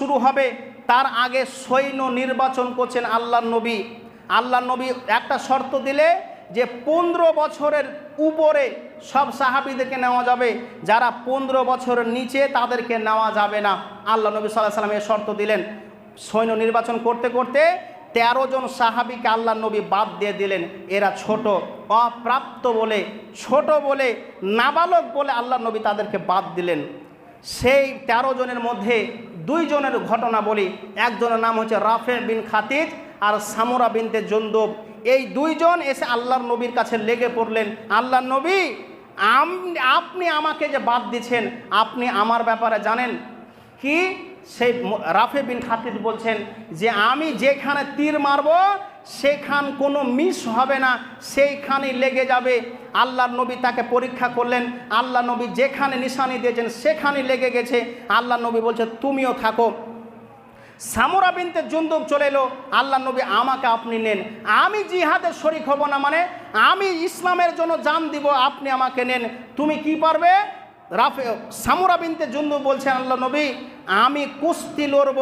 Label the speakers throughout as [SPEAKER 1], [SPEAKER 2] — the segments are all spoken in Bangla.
[SPEAKER 1] শুরু হবে তার আগে সৈন্য নির্বাচন করছেন আল্লাহর নবী। আল্লাহর নবী একটা শর্ত দিলে যে 15 বছরের উপরে সব সাহাবীদেরকে নেওয়া যাবে, যারা 15 বছরের নিচে তাদেরকে নেওয়া যাবে না। আল্লাহ নবী সাল্লাল্লাহু আলাইহি ওয়াসাল্লাম এই শর্ত দিলেন। সৈন্য নির্বাচন করতে করতে 13 জন সাহাবীকে আল্লাহর নবী বাদ দিয়ে দিলেন। এরা ছোট, অপ্রাপ্ত বলে, ছোট বলে, নাবালক বলে আল্লাহর নবী তাদেরকে বাদ দিলেন। সেই 13 জনের মধ্যে 2 জনের ঘটনা বলি। একজনের নাম হচ্ছে রাফে বিন খাতিজ আর সামুরা বিনতে জুনদুব। এই 2 জন এসে আল্লাহর নবীর কাছে লেগে পড়লেন, আল্লাহর নবী আপনি আমাকে যে বাদ দিচ্ছেন, আপনি আমার ব্যাপারে জানেন কি? সেই রাফে বিন খাতিজ বলছেন যে আমি যেখানে তীর মারব সেখান কোনো মিস হবে না, সেইখানেই লেগে যাবে। আল্লাহর নবী তাকে পরীক্ষা করলেন, আল্লাহ নবী যেখানে নিশানি দিয়েছেন সেখানেই লেগে গেছে। আল্লাহর নবী বলছে তুমিও থাকো। সামুরা বিনতে জুনদুব চলে এলো, আল্লাহর নবী আমাকে আপনি নেন, আমি জিহাদের শরীক হব না, মানে আমি ইসলামের জন্য জান দিব, আপনি আমাকে নেন। তুমি কি পারবে? সামুরা বিনতে জুনদুব বলছেন আল্লাহ নবী আমি কুস্তি লড়ব,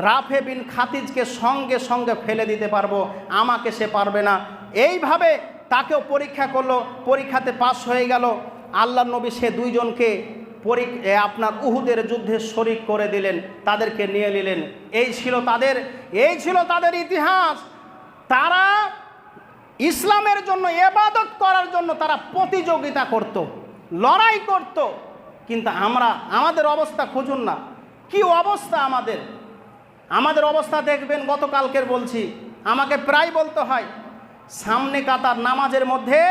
[SPEAKER 1] রাফে বিন খাতিজকে সঙ্গে সঙ্গে ফেলে দিতে পারবো, আমাকে সে পারবে না। এইভাবে তাকেও পরীক্ষা করলো, পরীক্ষাতে পাস হয়ে গেল। আল্লাহর নবী সে 2 জনকে আপনার উহুদের যুদ্ধে শরীক করে দিলেন, তাদেরকে নিয়ে নিলেন। এই ছিল তাদের ইতিহাস। তারা ইসলামের জন্য, ইবাদত করার জন্য তারা প্রতিযোগিতা করত, লড়াই করত। কিন্তু আমাদের অবস্থা খুঁজুন না, কি অবস্থা আমাদের অবস্থা দেখবেন। গতকালকের বলছি, আমাকে প্রায় বলতে হয় সামনে কাতার নামাজের মধ্যে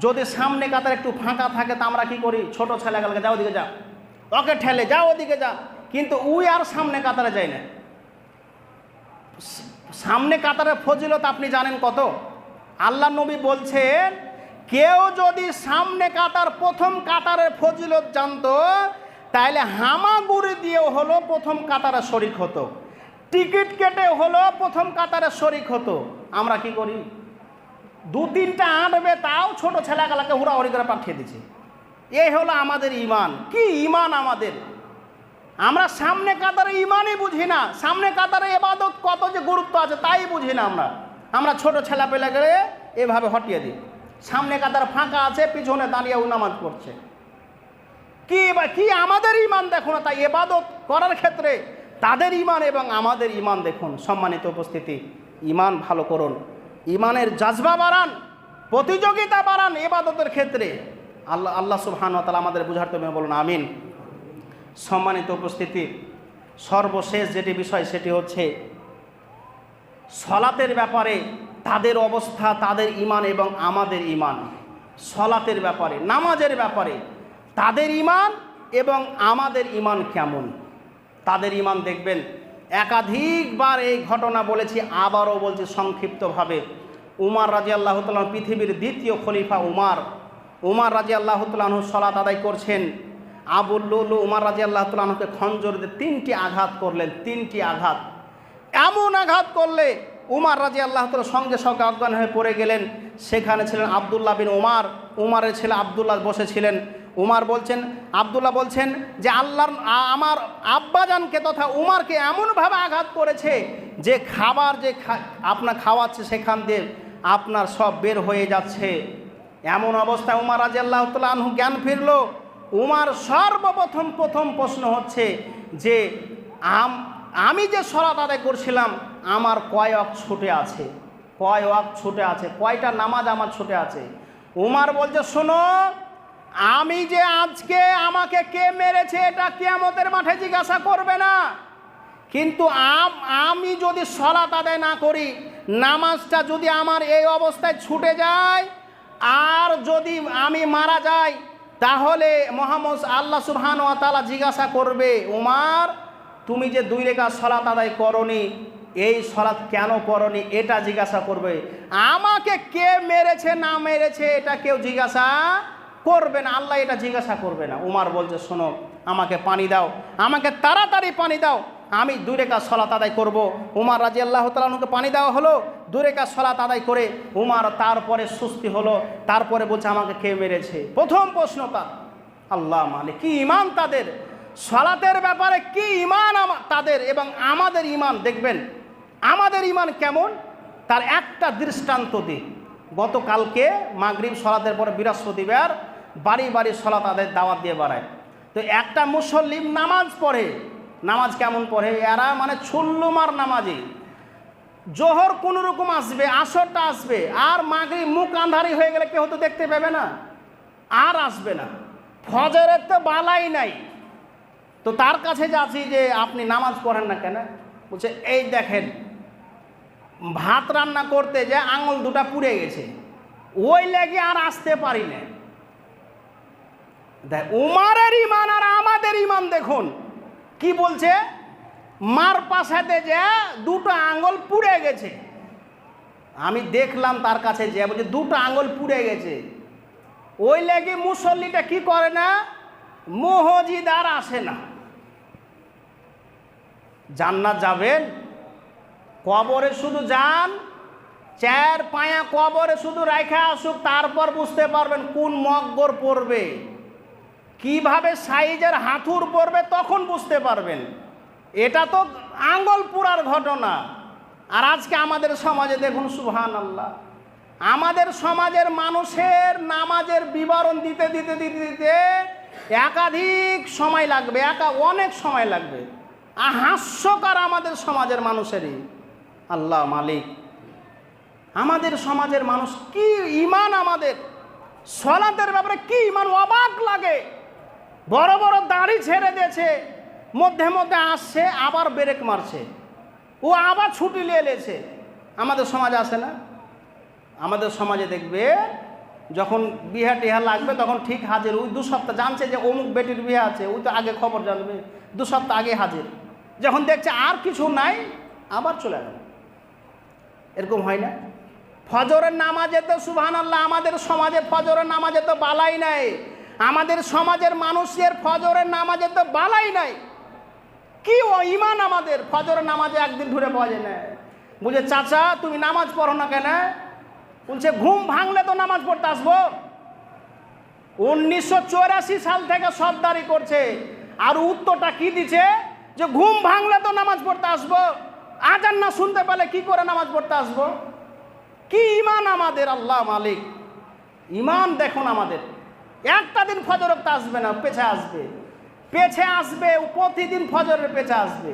[SPEAKER 1] যদি সামনে কাতার একটু ফাঁকা থাকে তা আমরা কি করি? ছোট ছেলেগুলোকে যাও ওদিকে যা, ওকে ঠেলে যাও ওদিকে যা, কিন্তু উই আর সামনে কাতারে যায় না। সামনে কাতারের ফজিলত আপনি জানেন কত? আল্লাহ নবী বলছেন কেউ যদি সামনে কাতার প্রথম কাতারের ফজিলত জানতো তাহলে হামাগুড়ি দিয়েও হলো প্রথম কাতারে শরিক হতো, টিকিট কেটে হলো প্রথম কাতারে শরিক হতো। আমরা কি করি? 2-3টা আঁটবে তাও ছোট ছেলেগুলোকে হুড়াহুড়ি করে পাঠিয়ে দিচ্ছে। এই হলো আমাদের ইমান। কি ইমান আমাদের! আমরা সামনে কাতারে ইমানই বুঝি না, সামনে কাতারে ইবাদত কত যে গুরুত্ব আছে তাই বুঝি না। আমরা ছোট ছেলেপেলেকে এভাবে হটিয়ে দিই। সামনে কাতার ফাঁকা আছে, পিছনে দাঁড়িয়ে নামাজ পড়ছে। কি আমাদের ইমান দেখুন না, তাই ইবাদত করার ক্ষেত্রে তাদের ইমান এবং আমাদের ইমান দেখুন। সম্মানিত উপস্থিতি, ইমান ভালো করুন, ইমানের জাজবা বাড়ান, প্রতিযোগিতা বাড়ান ইবাদতের ক্ষেত্রে। আল্লাহ সুবহানাহু ওয়া তাআলা আমাদের বুঝার তৌফিক বলুন, আমিন। সম্মানিত উপস্থিতি, সর্বশেষ যেটি বিষয় সেটি হচ্ছে সলাতের ব্যাপারে তাদের অবস্থা, তাদের ইমান এবং আমাদের ইমান। সলাতের ব্যাপারে, নামাজের ব্যাপারে তাদের ইমান এবং আমাদের ইমান কেমন। তাদের ইমান দেখবেন, একাধিকবার এই ঘটনা বলেছি, আবারও বলছি সংক্ষিপ্তভাবে। উমর রাদিয়াল্লাহু তাআলা, পৃথিবীর দ্বিতীয় খলিফা উমর রাদিয়াল্লাহু তাআলা সালাত আদায় করছেন। আবুল লুলু উমর রাদিয়াল্লাহু তাআলা খঞ্জর দিয়ে 3টি আঘাত করলেন। 3টি আঘাত, এমন আঘাত করলে উমর রাদিয়াল্লাহু তাআলা সঙ্গে সঙ্গে অজ্ঞান হয়ে পড়ে গেলেন। সেখানে ছিলেন আব্দুল্লাহ বিন উমর, উমরের ছেলে আব্দুল্লাহ বসেছিলেন। আব্দুল্লাহ বলছেন যে আমার আব্বাজানকে তথা উমরকে এমনভাবে আঘাত করেছে যে খাবার যে আপনার খাওয়াচ্ছে সেখান দিয়ে আপনার সব বের হয়ে যাচ্ছে। এমন অবস্থায় উমর রাদিয়াল্লাহু তাআলা আনহু জ্ঞান ফিরল। উমর সর্বপ্রথম প্রশ্ন হচ্ছে যে আমি যে সালাত আদায় করছিলাম আমার কয় ওয়াক্ত ছুটে আছে, কয়টা নামাজ আমার ছুটে আছে। উমর বলছে শোনো, আমি যে আজকে আমাকে কে মেরেছে এটা কিয়ামতের মাঠে জিজ্ঞাসা করবে না, কিন্তু আমি যদি সালাত আদায় না করি, নামাজটা যদি আমার এই অবস্থায় ছুটে যায় আর যদি আমি মারা যাই তাহলে মোহাম্মদ আল্লাহ সুবহানাহু ওয়া তাআলা জিজ্ঞাসা করবে উমর তুমি যে 2 রাকাত সালাত আদায় করনি, এই সালাত কেন করনি, এটা জিজ্ঞাসা করবে। আমাকে কে মেরেছে না মেরেছে এটা কেউ জিজ্ঞাসা করবে না, আল্লাহ এটা জিজ্ঞাসা করবে না। উমর বলছে শোনো, আমাকে পানি দাও, আমাকে তাড়াতাড়ি পানি দাও, আমি 2 রাকাত সালাত আদায় করব। উমর রাদিয়াল্লাহু তাআলা আনহুকে পানি দেওয়া হলো। 2 রাকাত সালাত আদায় করে উমর তারপরে সুস্থি হলো। তারপরে বলছে আমাকে কে মেরেছে। প্রথম প্রশ্ন তার, আল্লাহ মালিক, কি ইমান তাদের! সালাতের ব্যাপারে কি ঈমান তাদের এবং আমাদের ঈমান দেখবেন আমাদের ঈমান কেমন তার একটা দৃষ্টান্ত দিই। গতকালকে মাগরিব সালাতের পরে বৃহস্পতিবার বাড়ি বাড়ি সালাত আদায়ের দাওয়াত দিয়ে বেড়ায়। তো একটা মুসল্লি নামাজ পড়ে, নামাজ কেমন পড়ে, এরা মানে ছুল্লুমার নামাজি। জোহর কোনো রকম আসবে, আসরটা আসবে, আর মাগরিব মুখ আন্ধারি হয়ে গেলে কেউ তো দেখতে পাবে না, আর আসবে না। ফজরের তো বালাই নাই। তো তার কাছে যাচ্ছি যে আপনি নামাজ পড়েন না কেন? বলছে এই দেখেন ভাত রান্না করতে যে আঙুল দুটা পুড়ে গেছে, ওই লেগে আর আসতে পারি না। দেখ উমারের ঈমান আর আমাদের ঈমান দেখুন কি বলছে, মার পাশাতে যে দুটো আঙুল পুড়ে গেছে। আমি দেখলাম তার কাছে যে বলছে দুটো আঙুল পুড়ে গেছে, ওই লেগে মুসল্লিটা কি করে না, মসজিদ আর আসে না। জান্নাত যাবেন, কবরে শুধু যান, 4 পায়া কবরে শুধু রাখা আসুক, তারপর বুঝতে পারবেন কোন মগর পড়বে, কিভাবে সাইজের হাঁটুর পড়বে, তখন বুঝতে পারবেন। এটা তো আঙ্গুল পুরার ঘটনা। আর আজকে আমাদের সমাজে দেখুন সুবহানাল্লাহ, আমাদের সমাজের মানুষের নামাজের বিবরণ দিতে দিতে দিতে দিতে একাধিক সময় লাগবে, অনেক সময় লাগবে। হাস্যকর আমাদের সমাজের মানুষেরই। আল্লাহ মালিক, আমাদের সমাজের মানুষ কি ঈমান, আমাদের সালাতের ব্যাপারে কি ঈমান, অবাক লাগে। বড় বড় দাড়ি ছেড়ে দিয়েছে, মধ্যে মধ্যে আসছে আবার ব্রেক মারছে, ও আবার ছুটি নিয়ে এলেছে। আমাদের সমাজে আসে না? আমাদের সমাজে দেখবে যখন বিহা টিহা লাগবে তখন ঠিক হাজির। ওই 2 সপ্তাহ জানছে যে অমুক বেটির বিয়ে আছে, ওই তো আগে খবর জানবে, 2 সপ্তাহ আগে হাজির। যখন দেখছে আর কিছু নাই আবার চলে গেল। এরকম হয় না? ফজরের নামাজে তো সুবহানাল্লাহ, আমাদের সমাজে ফজরের নামাজে তো বালাই নাই। আমাদের সমাজের মানুষের ফজরের নামাজে তো বালাই নাই। কি ও ঈমান আমাদের, ফজরের নামাজে একদিন ধরে পাওয়া যায় না। বুঝে চাচা তুমি নামাজ পড়ো না কেন? বলছে ঘুম ভাঙলে তো নামাজ পড়তে আসবো। 1984 সাল থেকে সর্দারি করছে, আর উত্তরটা কি দিচ্ছে যে ঘুম ভাঙলে তো নামাজ পড়তে আসবো, আজান না শুনতে পেলে কি করে নামাজ পড়তে আসবো? কি ঈমান আমাদের, আল্লাহ মালিক। ঈমান দেখুন আমাদের, একটা দিন ফজরের আসবে না, পেছে আসবে, পেছে আসবে, প্রতিদিন ফজরের পেছে আসবে।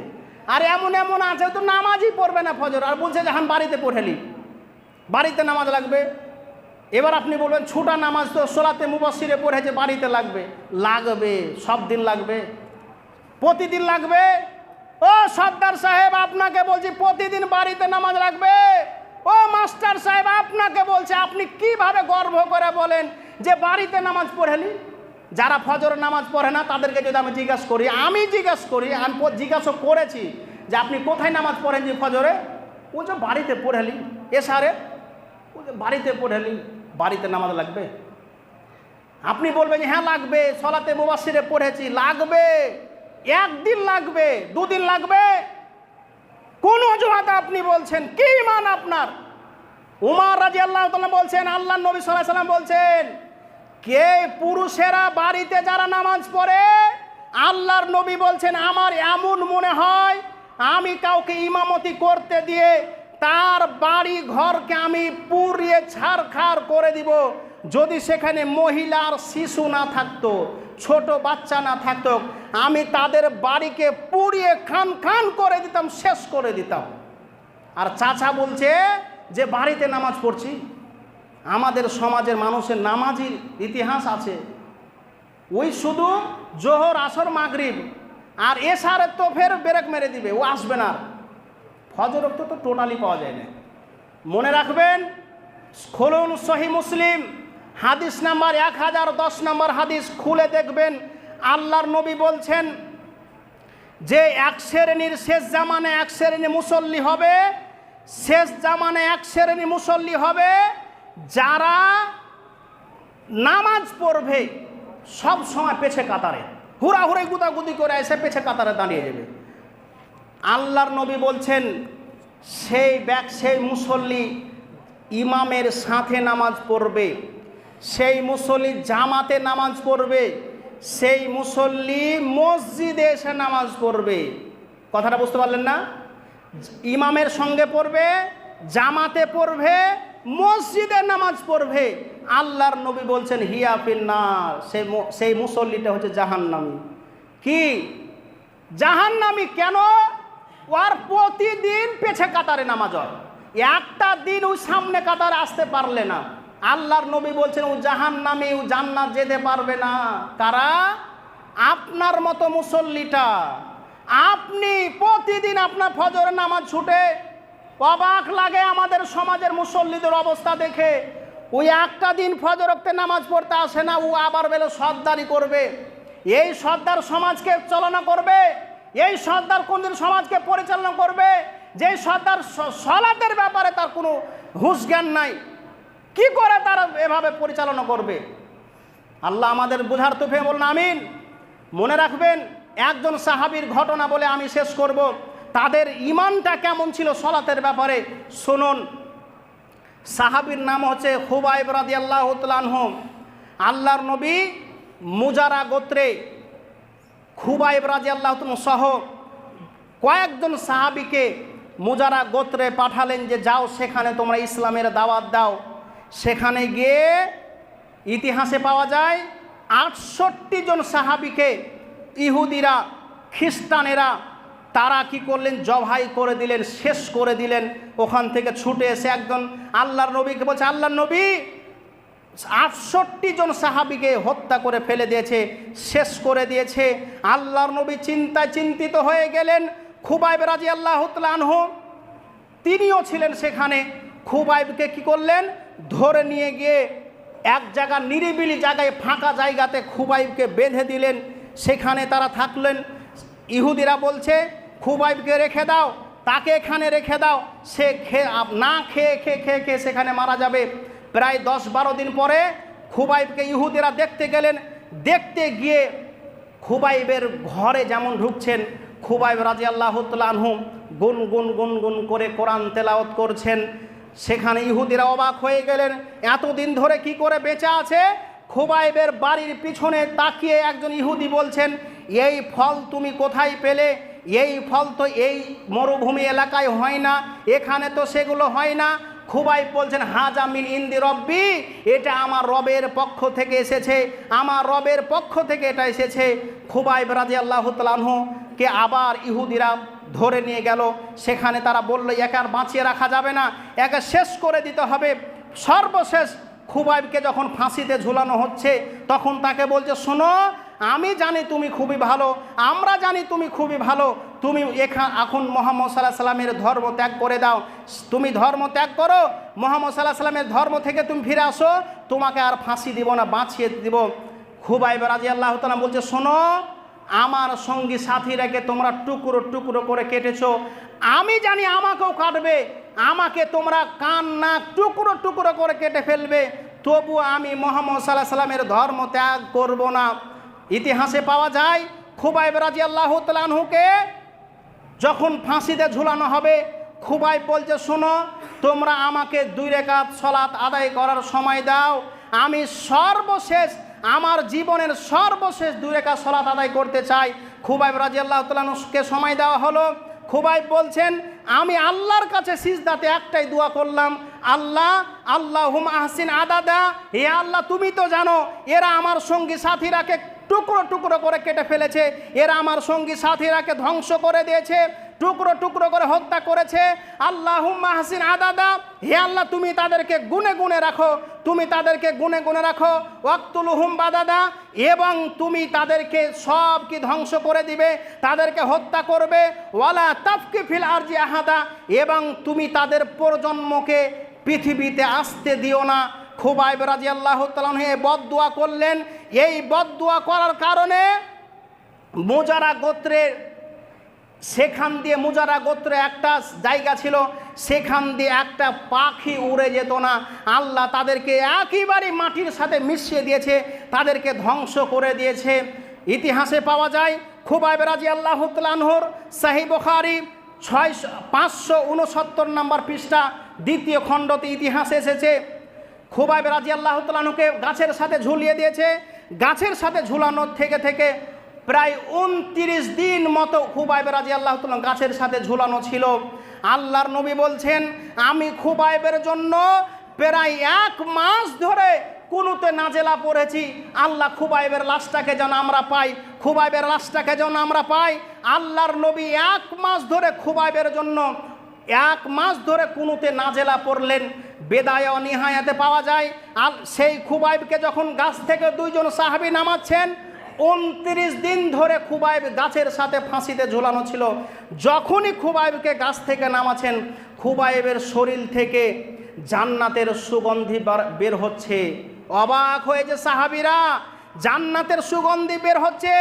[SPEAKER 1] আর এমন এমন আছে তো নামাজই পড়বে না ফজর, আর বলছে যে আমি বাড়িতে পড়েলি, বাড়িতে নামাজ লাগবে। এবার আপনি বলবেন ছুটা নামাজ তো সোলাতে মুবাশশিরে পড়েছে, বাড়িতে লাগবে। লাগবে, সব দিন লাগবে, প্রতিদিন লাগবে। ও সর্দার সাহেব আপনাকে বলছি প্রতিদিন বাড়িতে নামাজ লাগবে। ও মাস্টার সাহেব আপনাকে বলছে, আপনি কিভাবে গর্ব করে বলেন যে বাড়িতে নামাজ পড়েলি? যারা ফজরের নামাজ পড়ে না তাদেরকে যদি আমি জিজ্ঞাসা করি, আমি জিজ্ঞাসা করেছি যে আপনি কোথায় নামাজ পড়েন যে ফজরে? ও যে বাড়িতে পড়েলি। এসারে ও যে বাড়িতে পড়েলি, বাড়িতে নামাজ লাগবে? আপনি বলবেন হ্যাঁ লাগবে, সলাতে মুবাশশিরে পড়েছি, লাগবে। একদিন লাগবে, 2 দিন লাগবে? কোন অজুহাতে আপনি বলছেন? কি ঈমান আপনার? উমর রাদিয়াল্লাহু তাআলা বলছেন, আল্লাহর নবী সাল্লাল্লাহু আলাইহি ওয়াসাল্লাম বলছেন, কে পুরুষেরা বাড়িতে যারা নামাজ পড়ে, আল্লাহর নবী বলছেন আমার এমন মনে হয় আমি কাউকে ইমামতি করতে দিয়ে তার বাড়ি ঘরকে আমি পুড়িয়ে ছারখার করে দিব, যদি সেখানে মহিলার শিশু না থাকতো, ছোট বাচ্চা না থাকতো, আমি তাদের বাড়িকে পুড়িয়ে খান খান করে দিতাম, শেষ করে দিতাম। আর চাচা বলছে যে বাড়িতে নামাজ পড়ছি। আমাদের সমাজের মানুষের নামাজির ইতিহাস আছে, ওই শুধু জোহর আসর মাগরিব আর এশারে তো ফের ব্রেক মেরে দিবে, ও আসবে না। ফজর তো টোটালি পাওয়া যায় না। মনে রাখবেন, খুলুন সহিহ মুসলিম হাদিস নাম্বার 1010 নম্বর হাদিস খুলে দেখবেন, আল্লাহর নবী বলছেন যে এক শ্রেণীর শেষ জামানে এক শ্রেণী মুসল্লি হবে, শেষ জামানে এক শ্রেণী মুসল্লি হবে যারা নামাজ পড়বে সব সময় পেছে কাতারে, হুড়াহুড়ি গুদাগুদি করে এসে পেছে কাতারে দাঁড়িয়ে যাবে। আল্লাহর নবী বলছেন সেই মুসল্লি ইমামের সাথে নামাজ পড়বে, সেই মুসল্লি জামাতে নামাজ পড়বে, সেই মুসল্লি মসজিদে এসে নামাজ পড়বে। কথাটা বুঝতে পারলেন না? ইমামের সঙ্গে পড়বে, জামাতে পড়বে, মসজিদে নামাজ পড়বে। আল্লাহর নবী বলছেন হিয়া ফিন্নার, সেই মুসল্লিটা হচ্ছে জাহান্নামী। কি জাহান্নামী? কেন? ওর প্রতিদিন পেছে কাতারে নামাজ হয়, একটা দিন ওই সামনে কাতারে আসতে পারলে না। আল্লাহর নবী বলছেন ও জাহান্নামী, ও জান্নাত যেতে পারবে না। কারা? আপনার মতো মুসল্লিটা। আপনি প্রতিদিন আপনার ফজরের নামাজ ছুটে, অবাক লাগে আমাদের সমাজের মুসল্লিদের অবস্থা দেখে। ওই একটা দিন ফজর ওয়াক্তে নামাজ পড়তে আসে না, ও আবার বেলে সর্দারি করবে। এই সর্দার সমাজকে চালনা করবে, এই সর্দার কোনদিন সমাজকে পরিচালনা করবে? যে সর্দার সলাতের ব্যাপারে তার কোনো হুঁশ জ্ঞান নাই, কি করে তারা এভাবে পরিচালনা করবে? আল্লাহ আমাদের বুঝার তৌফিক বলুন আমিন। মনে রাখবেন, একজন সাহাবীর ঘটনা বলে আমি শেষ করব। তাদের ঈমানটা কেমন ছিল সলাতের ব্যাপারে শুনুন। সাহাবীর নাম হচ্ছে খুবাইব রাদিয়াল্লাহু তাআলা আনহু। আল্লাহর নবী মুজারা গোত্রে খুবাইব রাদিয়াল্লাহু তাআলা সহ কয়েকজন সাহাবীকে মুজারা গোত্রে পাঠালেন যে যাও সেখানে তোমরা ইসলামের দাওয়াত দাও। সেখানে গিয়ে ইতিহাসে পাওয়া যায় 68 জন সাহাবীকে ইহুদিরা, খ্রিস্টানেরা তারা কি করলেন? জবাই করে দিলেন, শেষ করে দিলেন। ওখান থেকে ছুটে এসে একজন আল্লাহর নবীকে বলছে, আল্লাহর নবী 68 জন সাহাবীকে হত্যা করে ফেলে দিয়েছে, শেষ করে দিয়েছে। আল্লাহর নবী চিন্তায় চিন্তিত হয়ে গেলেন। খুবাইব রাদিয়াল্লাহু তাআলা আনহু তিনিও ছিলেন সেখানে। খুবাইবকে কি করলেন? ধরে নিয়ে গিয়ে এক জায়গা নিরিবিলি জায়গায়, ফাঁকা জায়গাতে খুবাইবকে বেঁধে দিলেন। সেখানে তারা থাকলেন। ইহুদিরা বলছে খুবাইবকে রেখে দাও, তাকে এখানে রেখে দাও, সে না খেয়ে খেয়ে সেখানে মারা যাবে। প্রায় 10-12 দিন পরে খুবাইবকে ইহুদিরা দেখতে গেলেন। দেখতে গিয়ে খুবাইবের ঘরে যেমন ঢুকছেন, খুবাইব রাদিয়াল্লাহু তাআলা আনহু গুন গুন গুন গুন করে কোরআন তেলাওয়াত করছেন। সেখানে ইহুদিরা অবাক হয়ে গেলেন, এতদিন ধরে কি করে বেঁচে আছে? খুবাইবের বাড়ির পিছনে তাকিয়ে একজন ইহুদি বলছেন, এই ফল তুমি কোথায় পেলে? এই ফল তো এই মরুভূমি এলাকায় হয় না, এখানে তো সেগুলো হয় না। খুবাইব বলছেন হাজা মিন ইন্দি রব্বি, এটা আমার রবের পক্ষ থেকে এসেছে, আমার রবের পক্ষ থেকে এটা এসেছে। খুবাইব রাদিয়াল্লাহু তাআলা আনহু কে আবার ইহুদিরা ধরে নিয়ে গেল। সেখানে তারা বলল একে আর বাঁচিয়ে রাখা যাবে না, একে শেষ করে দিতে হবে। সর্বশেষ খুবাইবকে যখন ফাঁসিতে ঝুলানো হচ্ছে, তখন তাকে বলছে, শোনো, আমি জানি তুমি খুবই ভালো, আমরা জানি তুমি খুবই ভালো, তুমি এখন মুহাম্মদ সাল্লাল্লাহু আলাইহি সাল্লামের ধর্ম ত্যাগ করে দাও। তুমি ধর্ম ত্যাগ করো, মুহাম্মদ সাল্লাল্লাহু আলাইহি সাল্লামের ধর্ম থেকে তুমি ফিরে আসো, তোমাকে আর ফাঁসি দিব না, বাঁচিয়ে দিব। খুবাইব রাদিয়াল্লাহু তাআলা বলছে, শোনো, আমার সঙ্গী সাথীরাকে তোমরা টুকরো টুকরো করে কেটেছো, আমি জানি আমাকেও কাটবে, আমাকে তোমরা কান নাক টুকরো টুকরো করে কেটে ফেলবে, তবু আমি মুহাম্মদ সাল্লাল্লাহু আলাইহি সাল্লামের ধর্ম ত্যাগ করব না। ইতিহাসে পাওয়া যায় খুবাইব রাদিয়াল্লাহু তাআলা আনহুকে যখন ফাঁসিতে ঝুলানো হবে, খুবাইব বলছে, শোনো, তোমরা আমাকে 2 রাকাত সালাত আদায় করার সময় দাও, আমি সর্বশেষ আমার জীবনের সর্বশেষ 2 রাকাত সালাত আদায় করতে চাই। খুবাইব রাদিয়াল্লাহু তাআলা আনহুকে সময় দেওয়া হলো। খুবাইব বলছেন, আমি আল্লাহর কাছে সিজদাতে একটাই দোয়া করলাম, আল্লাহুম্মা আহসিন আদাদা, হে আল্লাহ তুমি তো জানো এরা আমার সঙ্গী সাথীরাকে টুকরো টুকরো করে কেটে ফেলেছে, এরা আমার সঙ্গী সাথীরাকে ধ্বংস করে দিয়েছে, টুকরো টুকরো করে হত্যা করেছে। আল্লাহুম্মা আহসিন আদাদা, হে আল্লাহ তুমি তাদেরকে গুনে গুনে রাখো, তুমি তাদেরকে গুনে গুনে রাখো। ওয়াকতুলুহুম বাদাদা, এবং তুমি তাদেরকে সব কি ধ্বংস করে দিবে, তাদেরকে হত্যা করবে। ওয়ালা তাফকি ফিল আরজি আহাদা, এবং তুমি তাদের প্রজন্মকে পৃথিবীতে আসতে দিও না। খুবাইব রাদিয়াল্লাহু তাআলা এই বদদুয়া করলেন। এই বদদুয়া করার কারণে মুজারা গোত্রের সেখান দিয়ে, মুজারা গোত্রে একটা জায়গা ছিল, সেখান দিয়ে একটা পাখি উড়ে যেত না। আল্লাহ তাদেরকে একেবারে মাটির সাথে মিশিয়ে দিয়েছে, তাদেরকে ধ্বংস করে দিয়েছে। ইতিহাসে পাওয়া যায় খুবাইব রাদিয়াল্লাহু তাআলা আনহুর সহিহ বুখারী 569 নম্বর পৃষ্ঠা 2য় খণ্ডতে ইতিহাসে এসেছে, খুবাইব রাদিয়াল্লাহু তাআলা আনহুকে গাছের সাথে ঝুলিয়ে দিয়েছে। গাছের সাথে ঝুলানো থেকে থেকে প্রায় 29 দিন মতো খুবাইব রাদিয়াল্লাহু তাআলা গাছের সাথে ঝুলানো ছিল। আল্লাহর নবী বলছেন, আমি খুবাইবের জন্য প্রায় 1 মাস ধরে কুনুতে নাজেলা পড়েছি, আল্লাহ খুবাইবের লাশটাকে যেন আমরা পাই, খুবাইবের লাশটাকে যেন আমরা পাই। আল্লাহর নবী 1 মাস ধরে খুবাইবের জন্য 1 মাস ধরে কুনুতে নাজেলা পড়লেন। বেদায়া ও নিহায়াতে পাওয়া যায় সেই খুবাইবকে যখন গাছ থেকে 2 জন সাহাবী নামাচ্ছেন, 29 দিন ধরে খুবাইব গাছের সাথে ফাঁসিতে ঝোলানো ছিল। যখনই খুবাইবকে গাছ থেকে নামাচ্ছেন, খুবাইবের শরীর থেকে জান্নাতের সুগন্ধি বের হচ্ছে। অবাক হয়েছে সাহাবীরা, জান্নাতের সুগন্ধি বের হচ্ছে।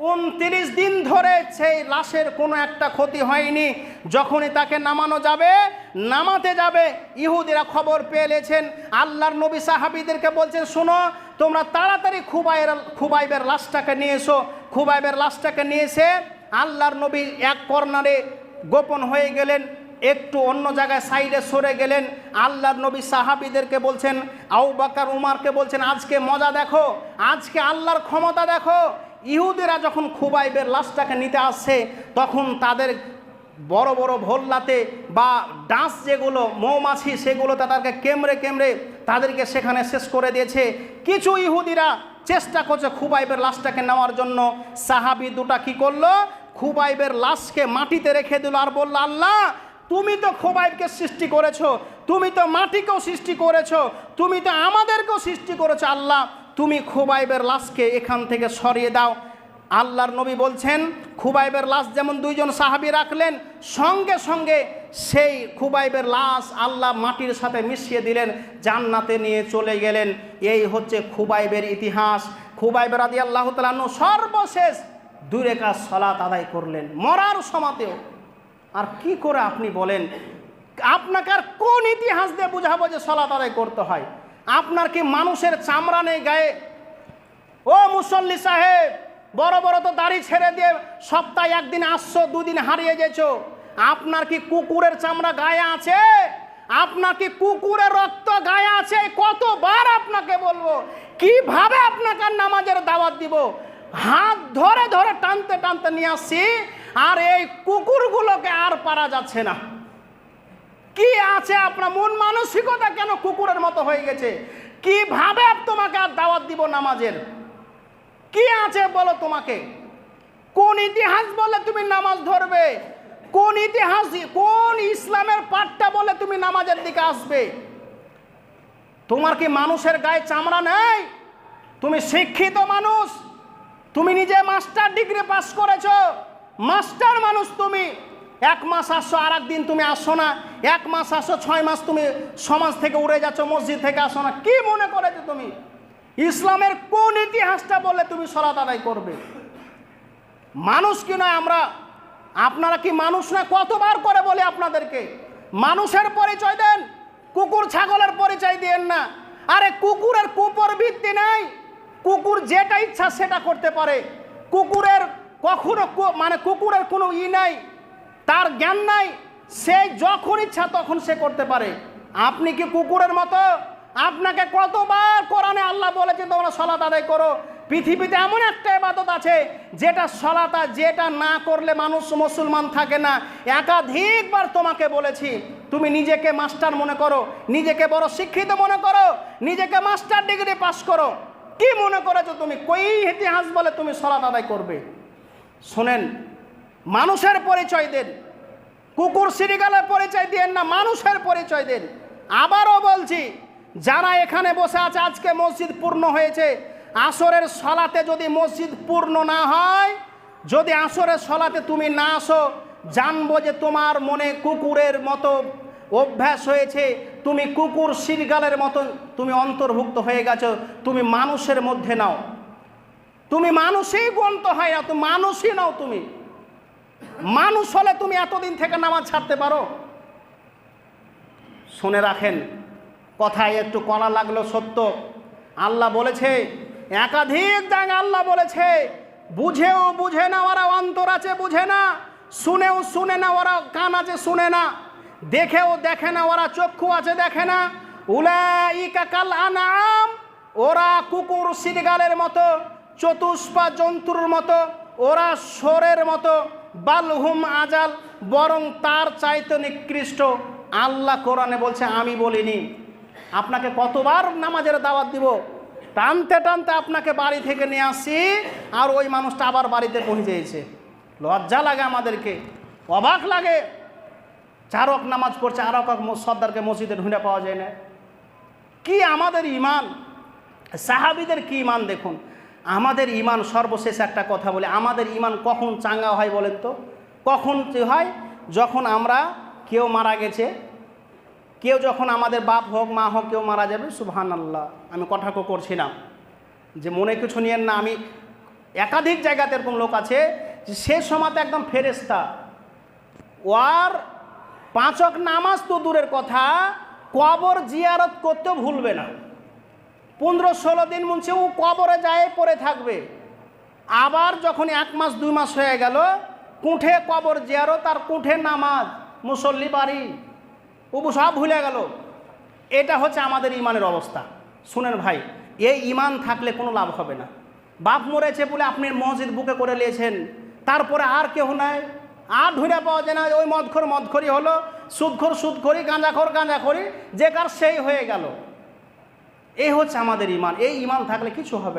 [SPEAKER 1] 29 দিন ধরে সেই লাশের কোনো একটা ক্ষতি হয়নি। যখনই তাকে নামানো যাবে, নামাতে যাবে, ইহুদিরা খবর পেয়েছেন। আল্লাহর নবী সাহাবীদেরকে বলছেন, শোনো, তোমরা তাড়াতাড়ি খুবাইবের লাশটাকে নিয়ে এসো। খুবাইবের লাশটাকে নিয়ে এসে আল্লাহর নবী এক কর্নারে গোপন হয়ে গেলেন, একটু অন্য জায়গায় সাইডে সরে গেলেন। আল্লাহর নবী সাহাবীদেরকে বলছেন, আবু বকর উমরকে বলছেন, আজকে মজা দেখো, আজকে আল্লাহর ক্ষমতা দেখো। ইহুদিরা যখন খুবাইবের লাশটাকে নিতে আসছে, তখন তাদের বড় বড় ভোল্লাতে বা ডাঁস যেগুলো মৌমাছি, সেগুলো তাদেরকে কেমড়ে কেমড়ে তাদেরকে সেখানে শেষ করে দিয়েছে। কিছু ইহুদিরা চেষ্টা করছে খুবাইবের লাশটাকে নেওয়ার জন্য। সাহাবী দুটা কি করলো, খুবাইবের লাশকে মাটিতে রেখে দিল আর বলল, আল্লাহ, তুমি তো খুবাইবকে সৃষ্টি করেছো, তুমি তো মাটিকেও সৃষ্টি করেছো, তুমি তো আমাদেরকেও সৃষ্টি করেছো, আল্লাহ তুমি খুবাইবের লাশকে এখান থেকে সরিয়ে দাও। আল্লাহর নবী বলছেন, খুবাইবের লাশ যেমন 2 জন সাহাবী রাখলেন, সঙ্গে সঙ্গে সেই খুবাইবের লাশ আল্লাহ মাটির সাথে মিশিয়ে দিলেন, জান্নাতে নিয়ে চলে গেলেন। এই হচ্ছে খুবাইবের ইতিহাস। খুবাইব রাদিয়াল্লাহু তাআলা আনহু সর্বশেষ 2 রাকাত সালাত আদায় করলেন মরার সময়তেও। আর কি করে আপনি বলেন, আপনাকে আর কোন ইতিহাস দিয়ে বুঝাবো যে সালাত আদায় করতে হয়? আপনার কি মানুষের চামড়া নেই গায়ে? ও মুসল্লি সাহেব, বড় বড় তো দাড়ি ছেড়ে দিয়ে সপ্তাহে 1 দিন আসছো, 2 দিন হারিয়ে গেছো। আপনার কি কুকুরের চামড়া গায়ে আছে? আপনার কি কুকুরের রক্ত গায়ে আছে? কতবার আপনাকে বলবো, কিভাবে আপনাকে নামাজের দাওয়াত দিব? হাত ধরে ধরে টানতে টানতে নিয়ে আসছি, আর এই কুকুরগুলোকে আর পারা যাচ্ছে না। কি আছে আপনার মন মানসিকতা, কেন কুকুরের মতো হয়ে গেছে? কিভাবে তোমাকে আর দাওয়াত দিব নামাজের? কি আছে বলো তোমাকে? কোন ইতিহাস বলে তুমি নামাজ ধরবে? কোন ইতিহাস, কোন ইসলামের পাঠটা বলে তুমি নামাজের দিকে আসবে? তোমার কি মানুষের গায়ে চামড়া নেই? তুমি শিক্ষিত মানুষ, তুমি নিজে মাস্টার ডিগ্রি পাস করেছো, মাস্টার মানুষ তুমি। 1 মাস আসছো, আর একদিন তুমি আসছো না। 1 মাস আসছো, 6 মাস তুমি সমাজ থেকে উড়ে যাচ্ছ, মসজিদ থেকে আসো না। কি মনে করেছো তুমি? ইসলামের কোন ইতিহাসটা বলে তুমি সালাত আদায় করবে? মানুষ কি নয় আমরা? আপনারা কি মানুষ না? কতবার করে বলে আপনাদেরকে, মানুষের পরিচয় দেন, কুকুর ছাগলের পরিচয় দেন না। আরে কুকুরের কুপর ভিত্তি নাই, কুকুর যেটা ইচ্ছা সেটা করতে পারে। কুকুরের কখনো কুকুরের কোনো নাই, তার জ্ঞান নাই, সে যখন ইচ্ছা তখন সে করতে পারে। আপনি কি কুকুরের মতো? আপনাকে কতবার কোরআনে আল্লাহ বলেছে তোমরা সালাত আদায় করো। পৃথিবীতে এমন একটা ইবাদত আছে যেটা না করলে মানুষ মুসলমান থাকে না। একাধিকবার তোমাকে বলেছি, তুমি নিজেকে মাস্টার মনে করো, নিজেকে বড় শিক্ষিত মনে করো, নিজেকে মাস্টার ডিগ্রি পাস করো। কি মনে করেছো তুমি? কই ইতিহাস বলে তুমি সালাত আদায় করবে? শোনেন, মানুষের পরিচয় দেন, কুকুর সিরিগালের পরিচয় দেন না, মানুষের পরিচয় দেন। আবারও বলছি, যারা এখানে বসে আছে, আজকে মসজিদ পূর্ণ হয়েছে, আসরের সলাতে যদি মসজিদ পূর্ণ না হয়, যদি আসরের সলাতে তুমি না আসো, জানবো যে তোমার মনে কুকুরের মতো অভ্যাস হয়েছে, তুমি কুকুর সিরগালের মতো তুমি অন্তর্ভুক্ত হয়ে গেছো, তুমি মানুষের মধ্যে নাও। তুমি মানুষই গন্ত হয় না, তুমি মানুষই নাও। তুমি মানুষ হলে তুমি এতদিন থেকে নামাজ ছাড়তে পারো? শুনে রাখেন, কথায় একটু কড়া লাগলো সত্য। আল্লাহ বলেছে, একাধিক জায়গায় আল্লাহ বলেছে, বুঝেও বুঝে না ওরা, অন্তর আছে বুঝে না, শুনেও শুনে না ওরা, কান আছে শুনে না, দেখেও দেখে না ওরা, চক্ষু আছে দেখে না। উলাইকা কাল আনআম ওরা কুকুর সিরগালের মতো, চতুষ্পা জন্তুর মতো, ওরা সোরের মতো, বালহুম আজাল, বরং তার চাইতে নিকৃষ্ট। আল্লাহ কোরআনে বলছে, আমি বলিনি। আপনাকে কতবার নামাজের দাওয়াত দিব, টানতে টানতে আপনাকে বাড়ি থেকে নিয়ে আসছি, আর ওই মানুষটা আবার বাড়িতে পৌঁছেছে। লজ্জা লাগে আমাদেরকে, অবাক লাগে। 4 ওয়াক্ত নামাজ পড়ছে, আর সর্দারকে মসজিদে ঢুঁড়ে পাওয়া যায় না। কি আমাদের ইমান! সাহাবীদের কি ইমান দেখুন। আমাদের ইমান, সর্বশেষ একটা কথা বলি, আমাদের ইমান কখন চাঙ্গা হয় বলেন তো? কখন হয়? যখন আমরা, কেউ মারা গেছে, কেউ যখন আমাদের বাপ হোক মা হোক কেউ মারা যাবে, সুবহানাল্লাহ, আমি কটাক্ষ করছি না, যে মনে কিছু নিয়েন না, আমি একাধিক জায়গাতে এরকম লোক আছে যে সে সময়তে একদম ফেরেশতা, ওয়ার 5 ওয়াক্ত নামাজ তো দূরের কথা, কবর জিয়ারত করতেও ভুলবে না। 15-16 দিন মুনছে ও কবরে যায় পড়ে থাকবে। আবার যখন 1 মাস 2 মাস হয়ে গেল, কুঠে কবর জিয়ারত আর কুঠে নামাজ, মুসল্লি বাড়ি, ও সব ভুলে গেল। এটা হচ্ছে আমাদের ইমানের অবস্থা। শুনেন ভাই, এই ইমান থাকলে কোনো লাভ হবে না। বাপ মরেছে বলে আপনি মসজিদ বুকে করে নিয়েছেন, তারপরে আর কেউ নাই, আর ধরে পাওয়া যায় না। ওই মদখরি হলো, সুদখরি, গাঁজাখড়ি, যে কার সেই হয়ে গেল। এই হচ্ছে আমাদের ইমান। এই ইমান থাকলে কিছু হবে।